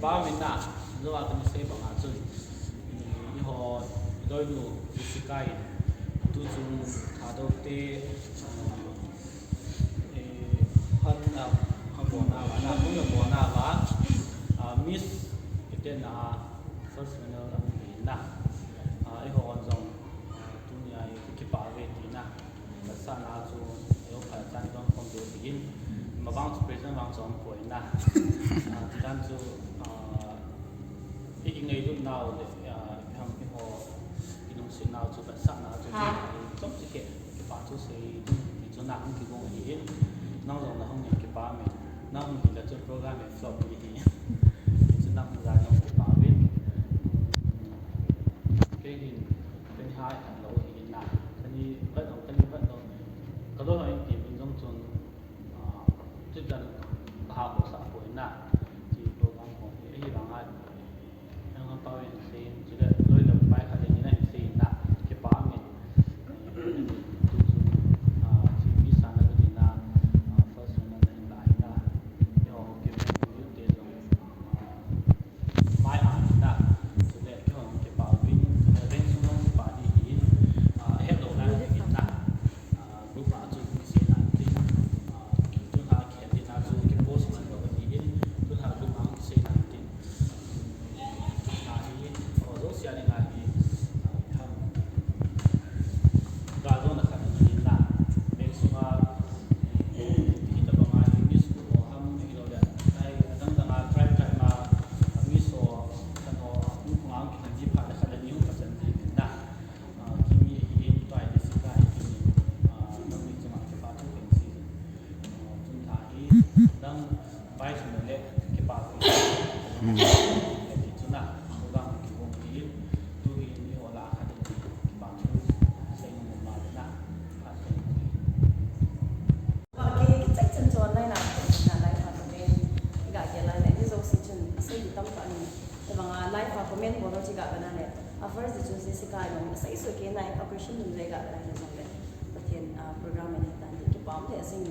ba mình na do wa kan se banga chu ni ho doi nu sikai tu chu tha do te han bona wa na mu bona wa miss iten na first winner ang na ai ho on zong tu ni ai ki pa ve ti na sa na chu yo kha chan dong phong do begin ma bang chu present wang zong ko na ti dan chu i ngai lu now le ham ki ho inong sin now chu ba sa na chu top chi ke ki pa chu se ki chu na ang ki gong hi nang zong na hong ni ki pa me nang ki la chu program e flop ni hi chu na ra nong ki pa ve ke hinเป็นhai kan lo hi na kan ni ba dongก็ต้องให้ทีมเป็นต้องจนจุดการบาปสาปุ่นน่ะที่โปรแกรมของไอ้บางอันยังทำต่อเป็นซีนจุดเลยโดยลงไปขัดอย่างนี้นะซีนน่ะเก็บป้ามีทุกส่วนที่มีสารก็ดีน่ะ first one นั่นหลายน่ะที่เขาเก็บเป็นยุทธเดียวไม้อ่านน่ะจุดเลยที่เขาเก็บป้าวิ่งเร่งสุ่มป้าดีหินเฮ็ดโดนน่ะหินน่ะรูปป้าจุดมีเสียงตีจุดหาเขียนที่น่าจุดเก็บโพสต์มันก็เป็นหินจุดหารูปหางเสียงตีจุดหาหินโอ้โหเสียงอะไรหินทำการโดนนะครับหินน่ะเป็นสุภาพที่จะประมาณมิสกุลทำให้เราได้ตั้งแต่มาใช้มามิสโซกันโอ้ลูกหางที่จีบผ่านแล้วแต่นิ้วกับสันติน่ะที่มีหินตัวไอ้สิกายที่มีต้องมีจังหวะเก็บปากทุกเป็นซีจุดหาหินดังไปสมุนเล็กเก็บปากที่จุดน่ะตัวบางที่วงหินตัวหินนี่หัวลาขัดที่เก็บปากทุกเส้นมันมาเลยนะขัดเส้น cái chắc chân tròn này là lại phạt comment gạ cái lại này cái dấu xin chân xây dựng tâm phận thì bằng lại phạt comment của nó chỉ gạ cái này à first thì chúng sẽ cái mà xây sửa cái này operation mình sẽ gạ lại là xong đấy và thiền program này là cái bấm thì sinh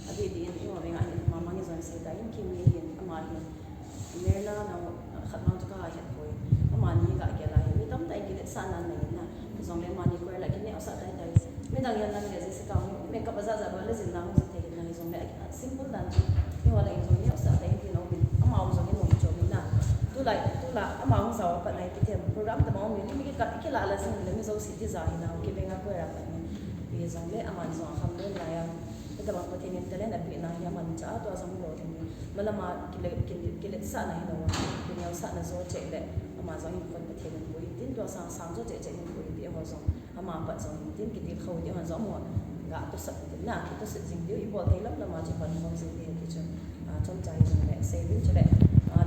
à vì đi nhưng mà bên anh mà mang cái dòng xây cái kim như hiện mà hiện nên là nó khát vọng cho cái hiện thôi mà như gạ cái lại vì tâm tay cái sản này nè dòng đấy mà như quay lại cái nẻo sản đây đây mình đang nhận là cái gì sẽ cao mình cấp ra giờ là gì nào cũng sẽ thấy là dòng đấy simple dan nhưng mà lại dòng nẻo sản đây thì nó mình màu dòng cái màu cho mình là tu lại màu sao cái này cái thêm program thì màu mình cái cái lạ là gì mình dòng city dài nào cái bên ngã quay ra cái này vì dòng đấy aman dòng không nên là cái tập cái thêm internet là bị nào nhà mình trả tôi dòng rồi thì mà là mà cái sản này đâu cái nẻo sản là do chạy đấy mà dòng những phần cái thêm mình tin tôi sang do chạy mình thì họ dòng mà bạn dòng tin cái khâu thì họ rõ một gã tôi sợ thế nào tôi sợ dính tiêu ý bỏ thấy lắm là mà chỉ phần không dính thì cho trong trái rồi lại xây dựng cho lại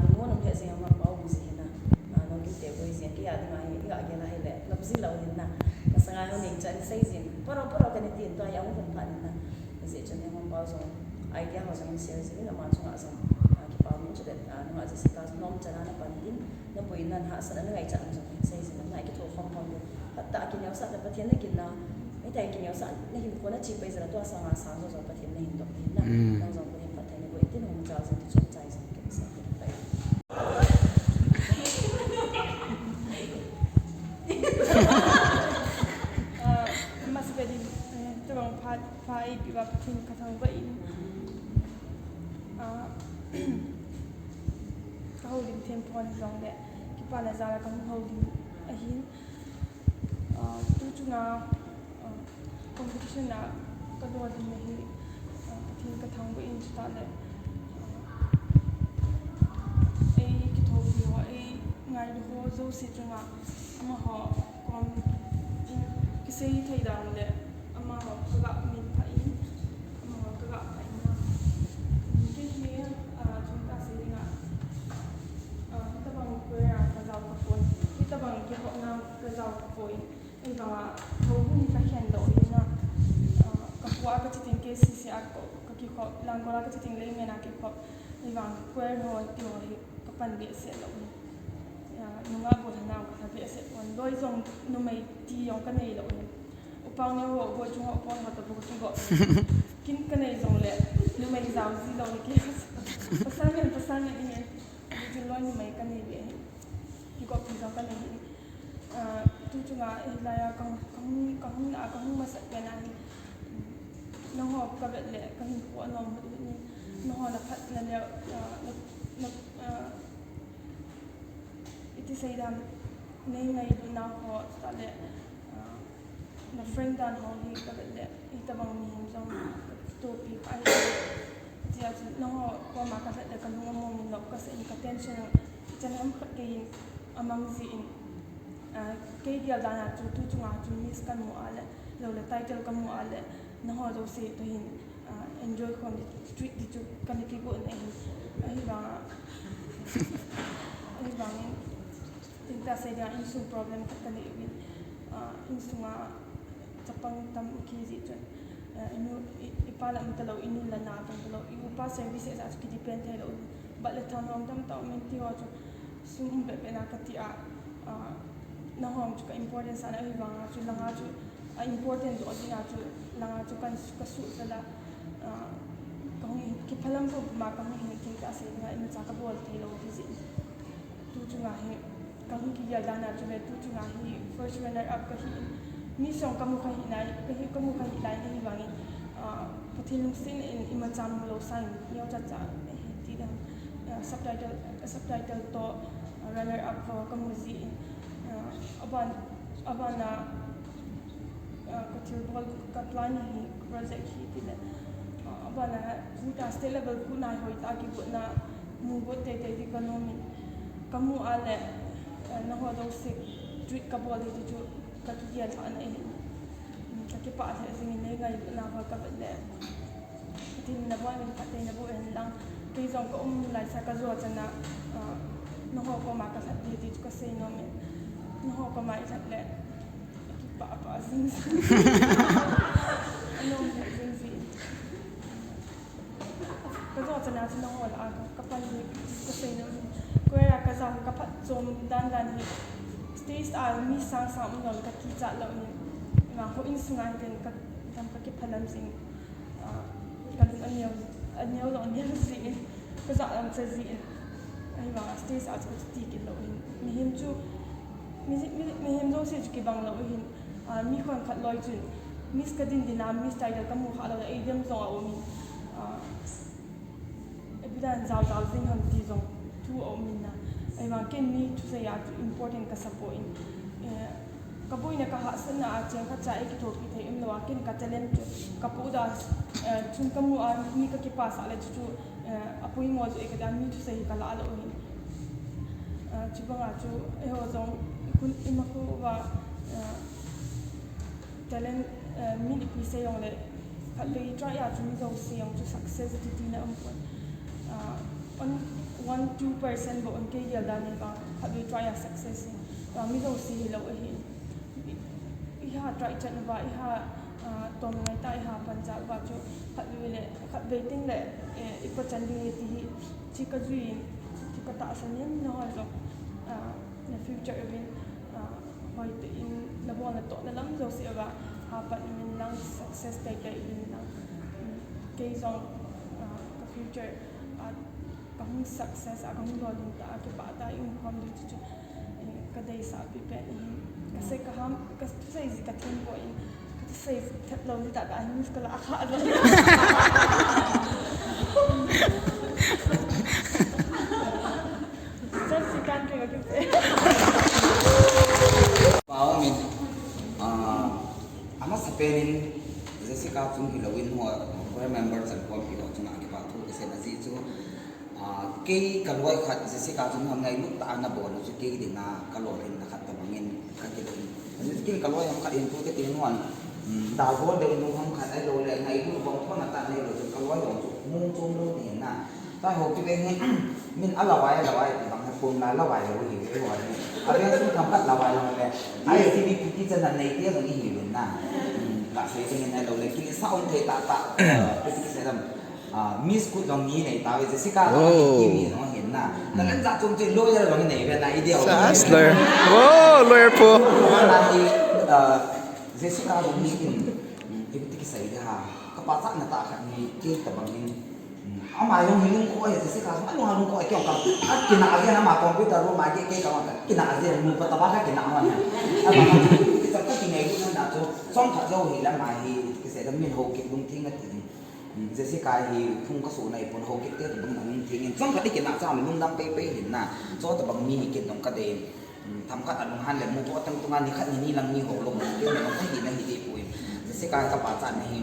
đúng không nó gì mà bao gì nè nó kinh tế với gì cái gì mà cái này lại lập gì lâu thì nè mà sang ai hôm nay chân xây dựng bắt đầu cái này tiền tôi yêu không phải nè gì cho nên không bao giờ idea họ sẽ share gì là mà chúng họ rằng cái bao nhiêu cho đến nó họ sẽ start nom cho nó bản tin nó bồi nên họ sẽ nó ngày chậm rồi xây dựng nó lại cái thủ không không tất cả cái nhau sản là phát triển cái nàoไม่แต่กินเนื้อสัตว์ในหินคนนั้นจีบไปจะตัวสางาสางจะประเทศในหินตกหินนะต้องส่งประเทศประเทศในบุรีที่หนุ่มจะส่งที่สนใจส่งเก็บสัตว์ไปมาสเปดิจะบังพัดไฟปีบับทิ้งกระทั่งไปอินเขาดินเทียมพรลองเดะที่ปานอาจารย์กันเขาดินอาหินตู้จุนาcompetition na kadwa din mahi tin ka thang ba in sta le ai ki tho bi wa ai ngai do ho zo si chunga ama ho kom ki sei thai dang le ama ho ka min pha in ama ho ka pha in na ki hi chung ta sei nga ta bang ko ya ka zaw ka poi ki ta bang ki ho na ka zaw ka poi ai ba ho ni ka khen do ina wa ka chiting ke si si ak ka ki kho lang ko ka chiting le me na ki kho ni wang square ho ti ho hi ka pan be se lo ya nu nga bo thana ka be se wan doi zong nu mai ti yong ka nei lo ni upang ne ho bo chung ho pon ha ta bo chu go kin ka nei zong le nu mai zaw zi lo ni ki pasan ne ni ji lo ni mai topi jong kan ni tu chunga laya kang na kang masat pena ni no ho ka bet le kang ko no ni no ho na phat na le na iti sai dam nei ngai du na ho ta le na friend dan ho ni ka bet le ita bang ni jong topi ai dia no ho ko ma ka bet le kan mo ni no ka se ka tension chen am khat ke among the in ke dia dana tu chunga tu miss kan mo ale lo le title kan mo ale na ho do se to hin enjoy kon street di chu kan ki go nei ai ba tinta se dia in su problem kan ni win in sunga chapang tam ki ji chen inu ipala mtalo inu la na tam lo upa services as ki depend hello but le tan hom tam ta min ti ho chu sum be na ka ti a na hom chu ka importance ana hi wanga chu langa chu important do dina chu langa chu kan ka su la kong ki phalam ko ma kong hi ki ka se na in cha ka bol thei lo ki ji tu chu nga hi kong ki ya dana chu le tu chu nga hi first runner up ka hi mi song ka mu kha hi nai ka hi ka mu kha hi lai ni wangi pathilung sin in imacham lo sign yo cha cha ti da subtitle to runner up for kamuzi abana katil bol katlan hi project hi tile abana buta state level ku na hoi ta ki na mu bo te economy kamu ale na ho do se tweet ka bol hi chu ka tu dia ta na ka ki pa se sing nei ngai na ho ka le tin na bo min ka te na bo en lang ke jong ko lai sa ka zo chana no ho ko ma ka sa ti ka se no me no ho ko ma i le pa sing no me sing si ka zo chana no ho la ka pa ni ka se no ko ya ka za ka phat chom dan hi stage al mi sang sam no ka ki cha lo ni ma ho in sungai den ka tam ka ki phalam sing ka anyo lo ni si ka za am se zi ai ba stage at ko ti ki lo hin mi him chu mi him do se ki bang lo hin mi khon khat loi chun miss ka din dinam miss title ka mu kha lo ai dem zo o mi ebidan zao zing ham ti zo tu o mi na ai ba ken mi tu se ya important ka sapo in kapui na ka hasan na achang ka cha ki thopi thei im lawa ken ka talent kapu da chun kamu a mi ka ki pas ale chu apui mo zo ka mi tu se ka la lo hin chu ba chu e ho zong kun imaku wa talent mi pi se yong le ka le try ya chu mi zo se yong chu success ti na on 1-2% bo on ke ya da ne ba ka le try ya success mi zo se lo hin iha try chat ba iha tom ngai tai ha panja ba chu khat le khat waiting le ipa chandi ti chi ka zui chi ka ta san yen no ha zo na future event hoi te in la bo na to na lam zo se ba ha pa min lang success tai tai in lang ke zo ka future ka hung success a ka hung lo din ta ke ba ta in hom di chu ka dai sa pi pe kasi kaham kasi sa isi katin ko in kasi sa isi tatlaw di taga ayun ka la akala sa si country ka kasi pao min ama sa penin Jessica chung hilawin mo ko remember sa ko pilo chung aki pa thu kasi na si chu kay kalway khat Jessica chung ham ngai mut ta na bon chu kay din na kalorin na khat tabangin katilin kin kalway am khat in tu ke tin wan da bo de nu ham khat ai lo le ngai nu bong ko na ta ne lo chu kalway lo mung chung lo ni na ta ho ki be ngai min alawai ti bang na pum la lawai lo hi ke wa ni a be su tham khat lawai lo le ai ti bi ki chen na nei ti lo ni hi na la sai chen na lo le kin sa on the ta pe ti se dam miss ku dong ni nei ta we Jessica ki mi no hin na na kan za chung che lawyer lo ni nei be na ideal lawyer. Oh, lawyer po. na ti Jessica dong ni kin ti ki sai da ka pa sa na ta khat ni ki ta bang ni เอามาลงหินก็เห็นสิครับไม่ลงลงก็เกี่ยวกับกินอาเซียนนะมาคอมพิวเตอร์รู้มาเกี่ยวกับกินอาเซียนมือปะตะบ้ากินอาวันเนี่ยอะไรแต่ก็กินไงก็นั่นนะจู่ซ่อมถัดเจ้าหินแล้วมาหิเกษตรมีโฮกิลุงทิ้งกันถึงเจสิกาหิพุ่งกระสุนในปนโฮกิเตี้ยตรงนั้นทิ้งซ่อมถัดที่กินอาเจ้าลุงดำไปเห็นนะโซ่แต่บางมีกินตรงกระเด็นทำกัดอันลงหันเลยมุกว่าตั้งตรงนั้นนี่ขัดนี่ลังมีโหลงเกี่ยวกับต้องหินนั่นหินปุยเจสิกากับอาจารย์หิ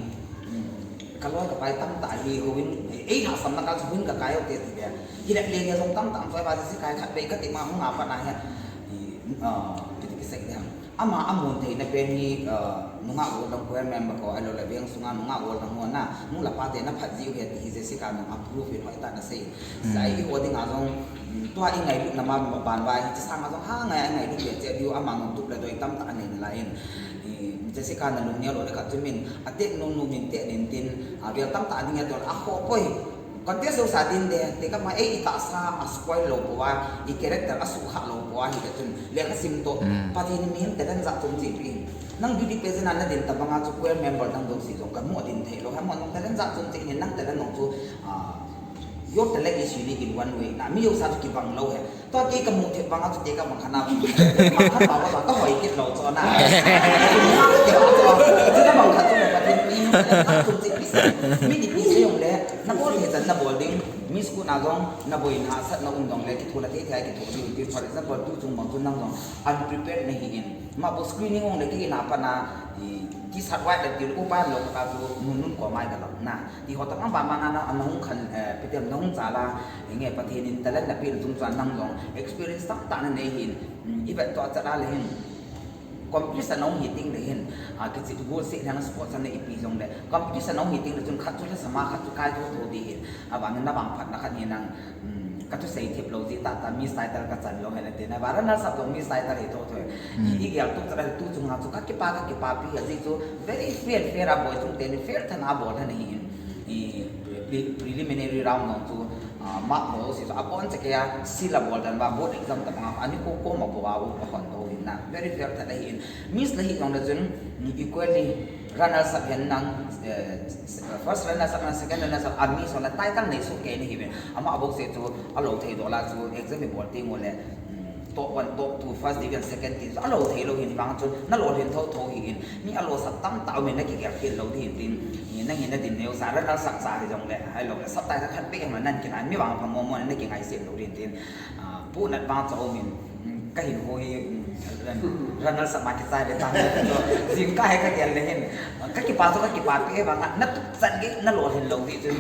kalau dapat tam tak di kawin, nak sama nak kawin ke kaya okey tu dia. Tidak dia song tam tam saya pasti kaya kat baik kat imam ngapa nanya. Jadi kisah dia. Ama amun thei na pen ni nunga go dang kwen member ko alo la beng sunga nunga go dang mo na nu la pa te na phat jiu he ti je si ka na approve he hoi ta na sei. Sai ho ding a jong to ai ngai lu na ma ban vai ti sang a jong ha ngai lu be je view ama ngom tu la doi tam ta ne la in. Jessica na lumnya lo dekat tumin atik nung numin te nintin biar tam tak adingnya tuan aku poi kontes so sadin de teka ma ita sa askwai lo poa I karakter asukha lo poa hi katun le kasim to patin min te dan za tum ji pi nang beauty page na din tabanga chu kwel member dang do si jong kamu din the lo ha mon te dan za tum ji ni nang te dan no chu yo te le is unique in one way na mi yo sa ki bang lo he to ki kamu the bang a chu te ka bang khana ma kha ba ba to hoi kit lo cho naจะบางขัดตัวประเทศนี้นักทุนจิตพิเศษมีดิพิเศษอย่างเล่นักบอลเห็นนักบอลดิ้งมีสกุลนักร้องนักบอลหาสัตว์นักอุ้งดองเล่ที่ทุนละที่ไทยที่ทุนที่ที่ for example ตู้จุงบางจุนนั่งดอง unprepared ในหินมาบอล screening องเล่ที่นาปนาที่สัตว์ไว้แต่ที่ลูกบ้านเราก็ดูนุ่นกว่าไม้กันหรอกนะที่เขาต้องบ้านมานะอันน้องขันไปเตรียมน้องจ่าละอย่างเงี้ยประเทศนี้แต่ละนักเป็นจุงจันนั่งดอง experience ต่างๆในหินอีแบบตัวจะได้เลยหินcompetition nong hitting le hin ke chi goal se nang sports an ipi jong le competition nong hitting le chun khat chu sama khat chu kai thu di hin abang na bang phat na khat ni nang ka chu sei thip lo ji ta mi title ka chan lo hen te na baran na sa to mi title he to thoi I gyal tu tra tu chung ha chu ka ke pa pi ya ji chu very fair a boy chung te ni fair thana bol han hi preliminary round nong chu mark mo si apon che kaya sila bol dan ba board exam ta ma ani ko ma bo wa ko hon to na very fair ta hin miss la hi nong da jun equally runners up yan nang first runners up and second runners up ami so la title nei so ke ni hi ama abok se to alo thei do la chu exam bol ti mo le top 1 top 2 first division second team alo thei lo hin bang chun na lo hin tho hin ni alo sa tam ta men na ki ya kin lo thi tin ni na hin na din neu sa ra na sak sa hi jong le hai lo sap tai khat pe ma nan kin an mi wang pham mo na ki ngai sem lo din tin pu nat bang cho min ka hin ho hi runner sa ma ki sai de tang jing ka hai ka kel le hin ka ki pa so ka ki pa pe bang na san ge na lo hin lo thi chun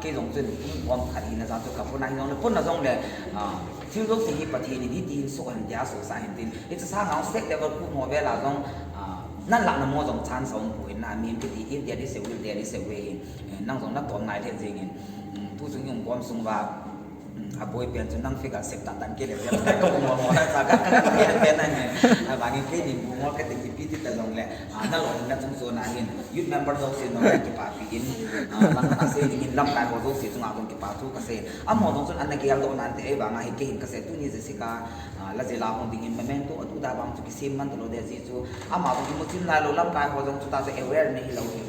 ke jong chun wam khari na za to ka pu na hi jong le pu na jong le thiếu lúc thì bát thì đi tin số hành giá số sai hành tin, ít sang ngáo xét để vào khu mỏ về là dòngนั่นหลังน้ำมันจงชันสองปุ๋ยน้ำมีพิธีอินเดียที่เซลล์เดียที่เซลล์เวนั่งจงนักตอนไหนเทียนจริงผู้สูงยงความสูงว่าอาบอยเปลี่ยนจนนั่งฟิกาเสพตัดตันเกลียดแต่ก็มัวมัวสักก็เป็นนั่นไงบางทีพี่นี่มัวก็ติดพิธีแต่ลงแหละนั่นหลังนั่งจงโซนาหินยุดเมมเบอร์จงเสียนองกิปาปีกินหลังนั่งเสียหินลำการหัวจงเสียจงอาจงกิปาทุกเกษตรหมอจงจนอันนั้นเกี่ยวกับนั้นแต่บางทีกินเกษตรตู้นี้จะสิกาละเจลาคงดิ่งมันตัวตุดาบางจุกิซิมมันตลอดเดือนสิจูหมอจงมุสินลายลำการหัวจงจุดตาจะเอเวอร์ในเราเห็น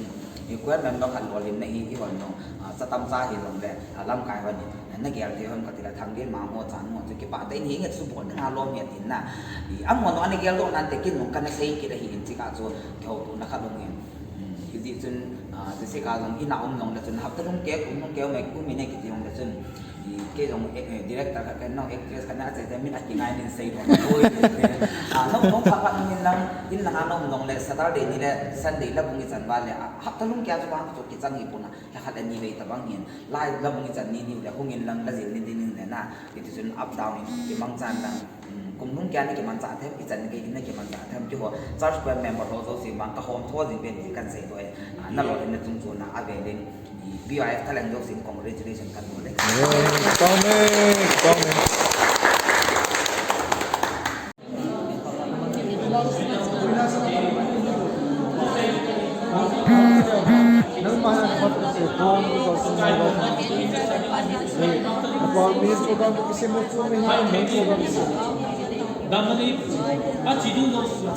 อีกคนมันต้องขันบอลินในอีกคนน้องจะตั้มใจเห็นลงเลยลำการวันนี้นั่นเกี่ยวกับที่เขาติดทางเรียนมาหัวจานหัวจะเก็บปะแต่นี่เงี้ยสุบอนงานรวมเงี้ยตินนะหมอน้องอันนี้เกี่ยวกับนั้นแต่กินลงกันในเซ็งกินได้เห็นสิกาจูเกี่ยวตัวนักลงเงี้ยคือที่จนจะสิกาลงอินาอุ้มลงแล้วจนหับตะลุงเกี่ยวไม่กู้มีในกิจลงแล้วจนเกี่ยวกับดีเรคเตอร์กันน้องเอ็กซ์เทรสกันน่าจะได้มีอะไรง่ายนิดเสียด้วยน้องพักนิดลังอินลังน้องลงเลยสัปดาห์นี้เลยซันเดย์แล้วบุ้งจันวันเลยหับตะลุงเกี่ยวกับบ้านจุกิจังญี่ปุ่นนะแล้วขัดอันนี้เลยแต่บางเงี้ยไล่แล้วบุ้งจันนี่นี่เลยบุ้งเงี้ยลังแล้วจิ๋วนิดเนี่ยนะที่จนอัพดาวน์ที่บางจันลังกลุ่มนุ่งแกนในกี่มันจ่าเทมอีจันในกี่ในกี่มันจ่าเทมที่หัวจ้าสเปนแมมเบอร์โรโซสิบางกระหอบทั่วสิเป็นกันเสียด้วยนั่นเราเห็นในจุงจูนะอาเวลินBIF แถลงยกสิน congratulation กันหมดเลยต้องDamani, a ti do nosso.